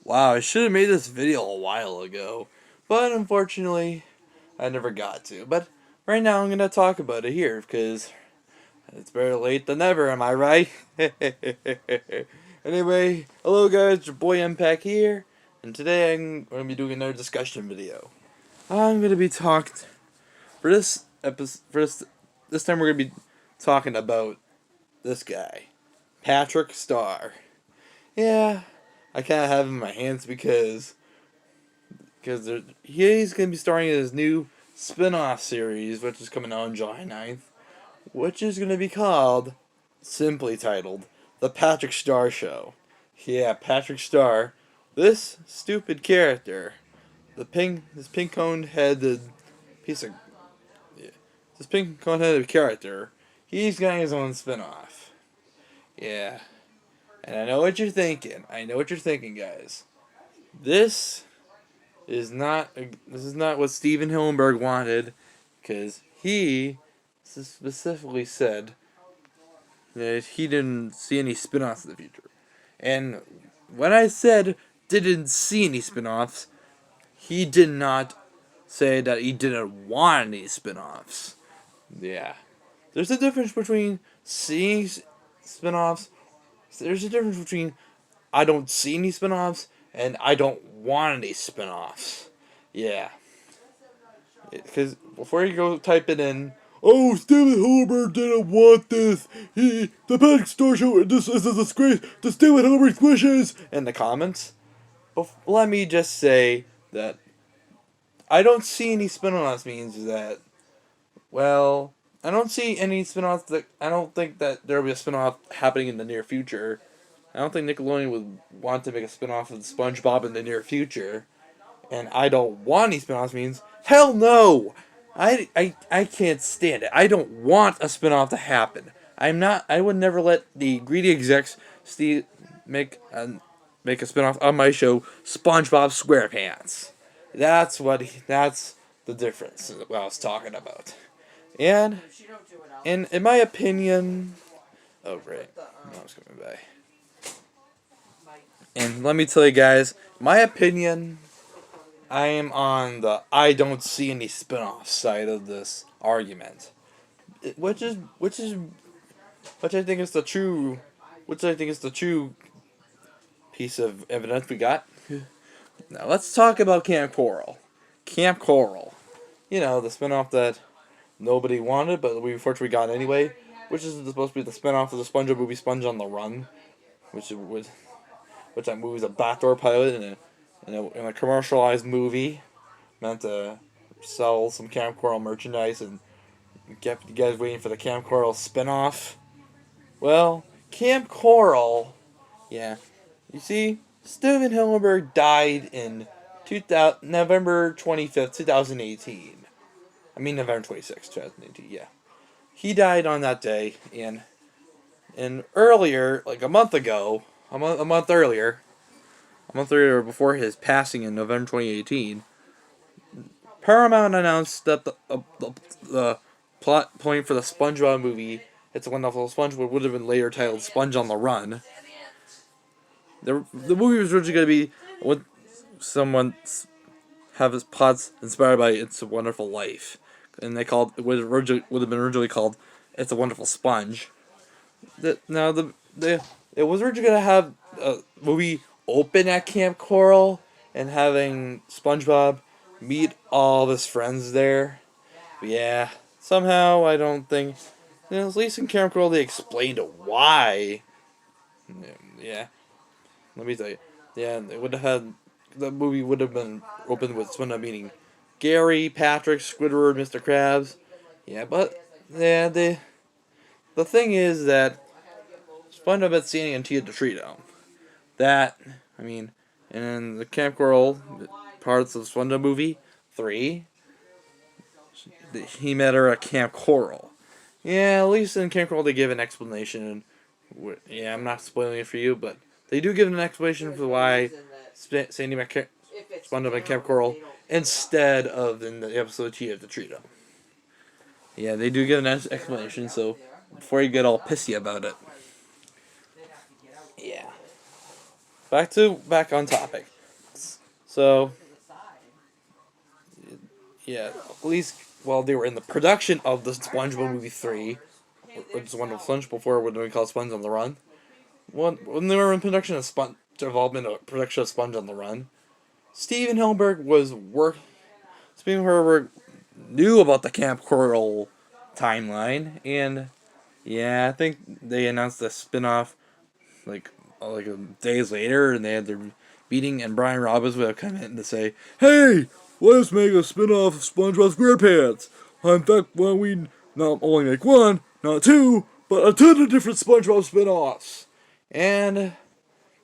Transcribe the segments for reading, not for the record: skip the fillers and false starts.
Wow, I should have made this video a while ago, but unfortunately, I never got to. But right now, I'm gonna talk about it here because it's better late than never. Am I right? Anyway, hello guys, your boy Impact here, and today I'm gonna be doing another discussion video. I'm gonna be talking for this episode. This time, we're gonna be talking about this guy, Patrick Starr. Yeah, I kind of have him in my hands because he's going to be starring in his new spin-off series, which is coming out on July 9th, which is going to be called, simply titled, The Patrick Starr Show. Yeah, Patrick Starr, this stupid character, this pink-coned headed piece of, yeah, this pink-coned headed character, he's getting his own spin-off. Yeah, and I know what you're thinking. I know what you're thinking, guys. This this is not what Steven Hillenberg wanted, because he specifically said that he didn't see any spin-offs in the future. And when I said didn't see any spin-offs, he did not say that he didn't want any spin-offs. Yeah. There's a difference between seeing spin-offs. There's a difference between I don't see any spin-offs and I don't want any spin-offs. Yeah. Because before you go type it in, oh, Steven Hillenberg didn't want this. The Patrick Star Show, this is a disgrace to Steven Hillenberg's wishes. In the comments, let me just say that I don't see any spin-offs means that, well, I don't see any spin-offs that, I don't think that there will be a spin-off happening in the near future. I don't think Nickelodeon would want to make a spin-off of SpongeBob in the near future. And I don't want any spin-offs means, hell no! I can't stand it. I don't want a spin-off to happen. I would never let the greedy execs make a spin-off of my show, SpongeBob SquarePants. That's the difference of what I was talking about. And in my opinion, oh great, mom's coming by. And let me tell you guys, my opinion, I am on the I don't see any spin-off side of this argument. Which I think is the true piece of evidence we got. Now let's talk about Camp Coral. Camp Coral. You know, the spin-off that nobody wanted, but we unfortunately got anyway. Which is supposed to be the spin-off of the SpongeBob movie Sponge on the Run. Which that movie is a backdoor pilot in a commercialized movie meant to sell some Camp Coral merchandise and get you guys waiting for the Camp Coral spin-off. Well, Camp Coral, yeah. You see, Steven Hillenberg died in November 25th, 2018. I mean November 26th, 2018, yeah. He died on that day, and earlier, like a month earlier, before his passing in November 2018, Paramount announced that the plot point for the SpongeBob movie, It's a Wonderful Sponge, would have been later titled Sponge on the Run. The movie was originally going to be with someone have his plots inspired by It's a Wonderful Life, and it would have been originally called It's a Wonderful Sponge. It was originally going to have a movie open at Camp Coral and having SpongeBob meet all of his friends there. But yeah, somehow I don't think, at least in Camp Coral they explained why. Yeah, let me tell you. Yeah, the movie would have been opened with SpongeBob meeting Gary, Patrick, Squidward, Mr. Krabs. Yeah, but yeah, the thing is that SpongeBob had seen in Tia Detrito. In the Camp Coral parts of the SpongeBob movie 3, he met her at Camp Coral. Yeah, at least in Camp Coral they give an explanation. Yeah, I'm not spoiling it for you, but they do give an explanation for why Sandy met SpongeBob at Camp Coral instead of in the episode Tia Detrito. Yeah, they do give an explanation, so before you get all pissy about it. Yeah. Back on topic. So, yeah, at least while they were in the production of the SpongeBob movie 3, which is one of Sponge before when we called Sponge on the Run, when they were in production of development of production of Sponge on the Run, Steven Hillenburg was Steven Hillenburg knew about the Camp Coral timeline, and yeah, I think they announced the spin-off like days later, and they had their meeting, and Brian Robbins would have come in to say, "Hey, let's make a spin-off of SpongeBob SquarePants. In fact, why don't we not only make one, not two, but a ton of different SpongeBob spin-offs?" And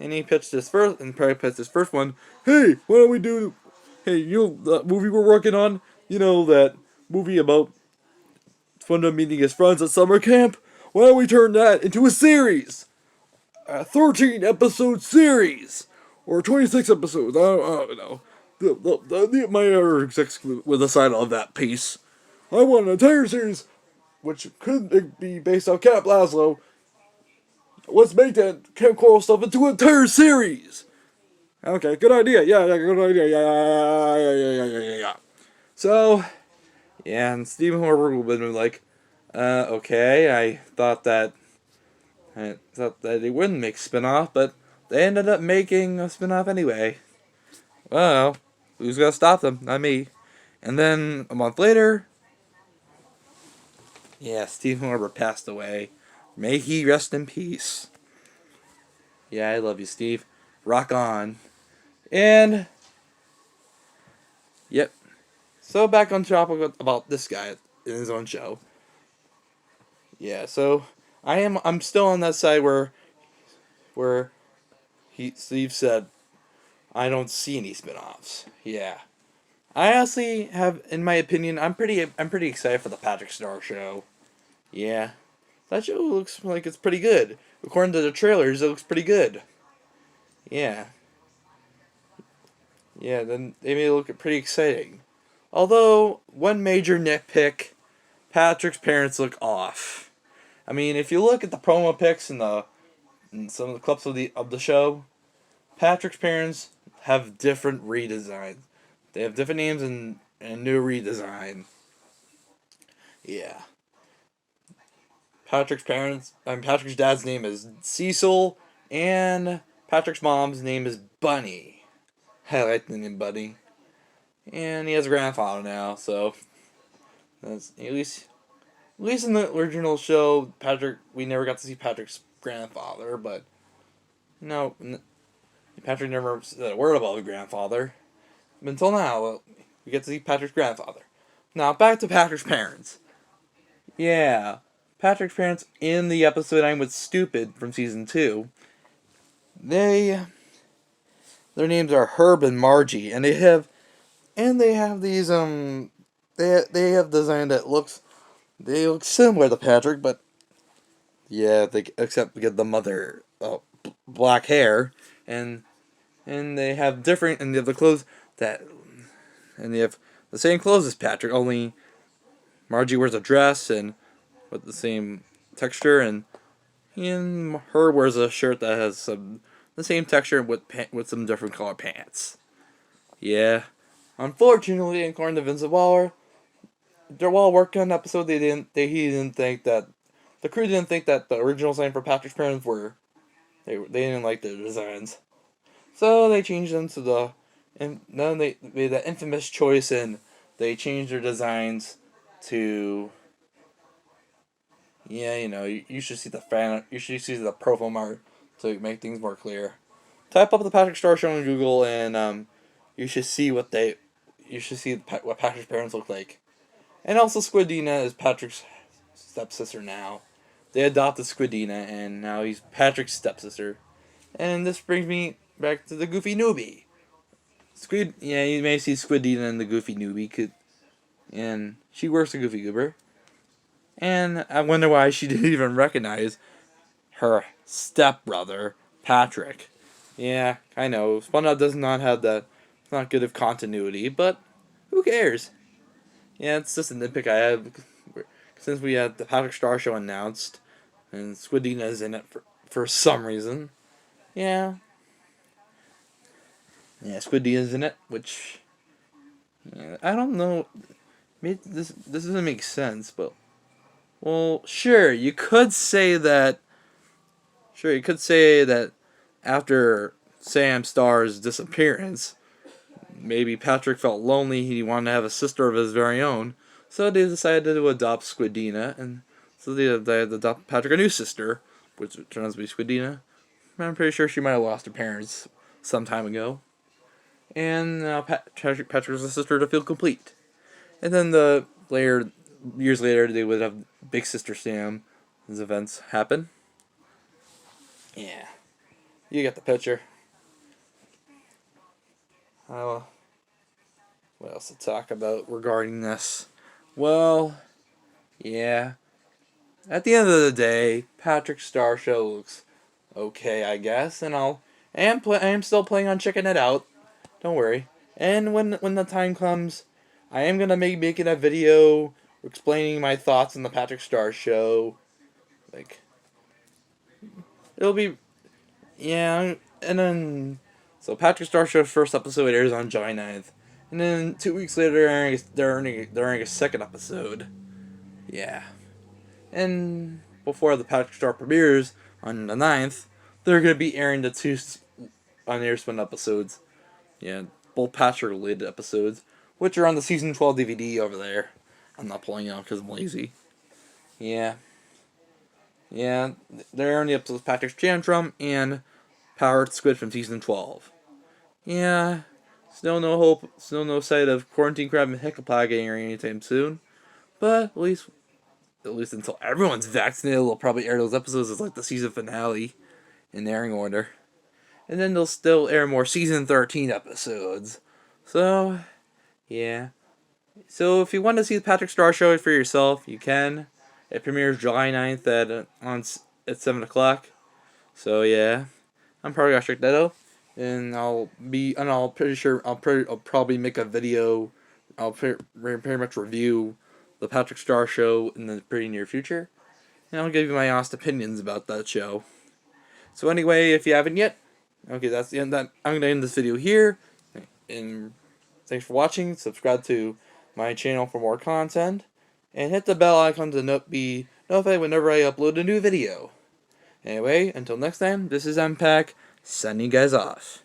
he pitched his first, and probably pitched his first one. Hey, why don't we do? Hey, that movie we're working on? That movie about SpongeBob meeting his friends at summer camp? Why don't we turn that into a series? A 13 episode series, or 26 episodes. I don't know. My execs with the side of that piece. I want an entire series, which could be based on Camp Lazlo. Let's make that Camp Coral stuff into an entire series. Okay, good idea. Yeah, good idea. Yeah. So, yeah, and Stephen Horvath would have been like, okay, I thought that they wouldn't make spin-off, but they ended up making a spin-off anyway. Well, who's gonna stop them? Not me. And then a month later, yeah, Stephen Hillenburg passed away. May he rest in peace. Yeah, I love you, Steve. Rock on. And yep. So back on topic about this guy in his own show. Yeah, so I'm still on that side where Steve said I don't see any spin-offs. Yeah. I honestly have, in my opinion, I'm pretty excited for the Patrick Star show. Yeah. That show looks like it's pretty good. According to the trailers, it looks pretty good. Yeah. Yeah, then they made it look pretty exciting. Although, one major nitpick, Patrick's parents look off. I mean, if you look at the promo pics and some of the clips of the show, Patrick's parents have different redesigns. They have different names and new redesign. Yeah. Patrick's dad's name is Cecil, and Patrick's mom's name is Bunny. I like the name Bunny. And he has a grandfather now, so that's at least in the original show, we never got to see Patrick's grandfather, but no, Patrick never said a word about the grandfather. Until now, we get to see Patrick's grandfather. Now, back to Patrick's parents. Yeah, Patrick's parents in the episode I'm with Stupid from season 2, their names are Herb and Margie, and they have these they have design that they look similar to Patrick, but yeah, except they get the mother black hair, and they have the clothes and they have the same clothes as Patrick, only Margie wears a dress and with the same texture, and her wears a shirt that has the same texture with some different color pants. Yeah, unfortunately, according to Vincent Waller, while working on the episode, he didn't think that the crew didn't think that the original design for Patrick's parents they didn't like the designs, so they changed them to and then they made that infamous choice and they changed their designs to. Yeah, you should see you should see the profile art to make things more clear. Type up the Patrick Star Show on Google, and you should see what Patrick's parents look like. And also, Squidina is Patrick's stepsister now. They adopted Squidina, and now he's Patrick's stepsister. And this brings me back to the Goofy Newbie. Yeah, you may see Squidina in the Goofy Newbie, and she works a Goofy Goober. And I wonder why she didn't even recognize her stepbrother, Patrick. Yeah, I know. SpongeBob does not have that. It's not good of continuity, but who cares? Yeah, it's just a nitpick I have. Since we had the Patrick Star Show announced, and Squidina is in it for some reason. Yeah. Yeah, Squid is in it, which I don't know. Maybe this doesn't make sense, but well, sure, you could say that. Sure, you could say that after Sam Star's disappearance, maybe Patrick felt lonely. He wanted to have a sister of his very own, so they decided to adopt Squidina, and so they adopted Patrick a new sister, which turns out to be Squidina. I'm pretty sure she might have lost her parents some time ago, and now Patrick was a sister to feel complete. And then years later, they would have Big Sister Sam. As events happen. Yeah, you get the picture. Uh, what else to talk about regarding this? Well, yeah. At the end of the day, Patrick Star Show looks okay, I guess, and I am still planning on checking it out. Don't worry. And when the time comes, I am gonna making a video explaining my thoughts on the Patrick Star Show. Like, it'll be, yeah, and then so Patrick Star Show's first episode airs on July 9th. And then 2 weeks later they're airing a second episode. Yeah. And before the Patrick Star premieres on the 9th, they're gonna be airing the two on air spin episodes. Yeah, both Patrick related episodes, which are on the season 12 DVD over there. I'm not pulling it out because I'm lazy. Yeah. Yeah, they're on the episodes Patrick's Tantrum and Powered Squid from season 12. Yeah, still no hope, still no sight of Quarantine Crab and Hiccupod getting airing anytime soon. But at least until everyone's vaccinated, they'll probably air those episodes as like the season finale in airing order. And then they'll still air more season 13 episodes. So, yeah. So if you want to see the Patrick Star Show for yourself, you can. It premieres July 9th at 7 o'clock. So yeah, I'm probably gonna check that out, and I'll pretty sure I'll probably make a video. I'll pretty much review the Patrick Star Show in the pretty near future, and I'll give you my honest opinions about that show. So anyway, if you haven't yet, okay, that's the end. I'm gonna end this video here, and thanks for watching. Subscribe to my channel for more content, and hit the bell icon to be notified whenever I upload a new video. Anyway, until next time, this is MPack, signing you guys off.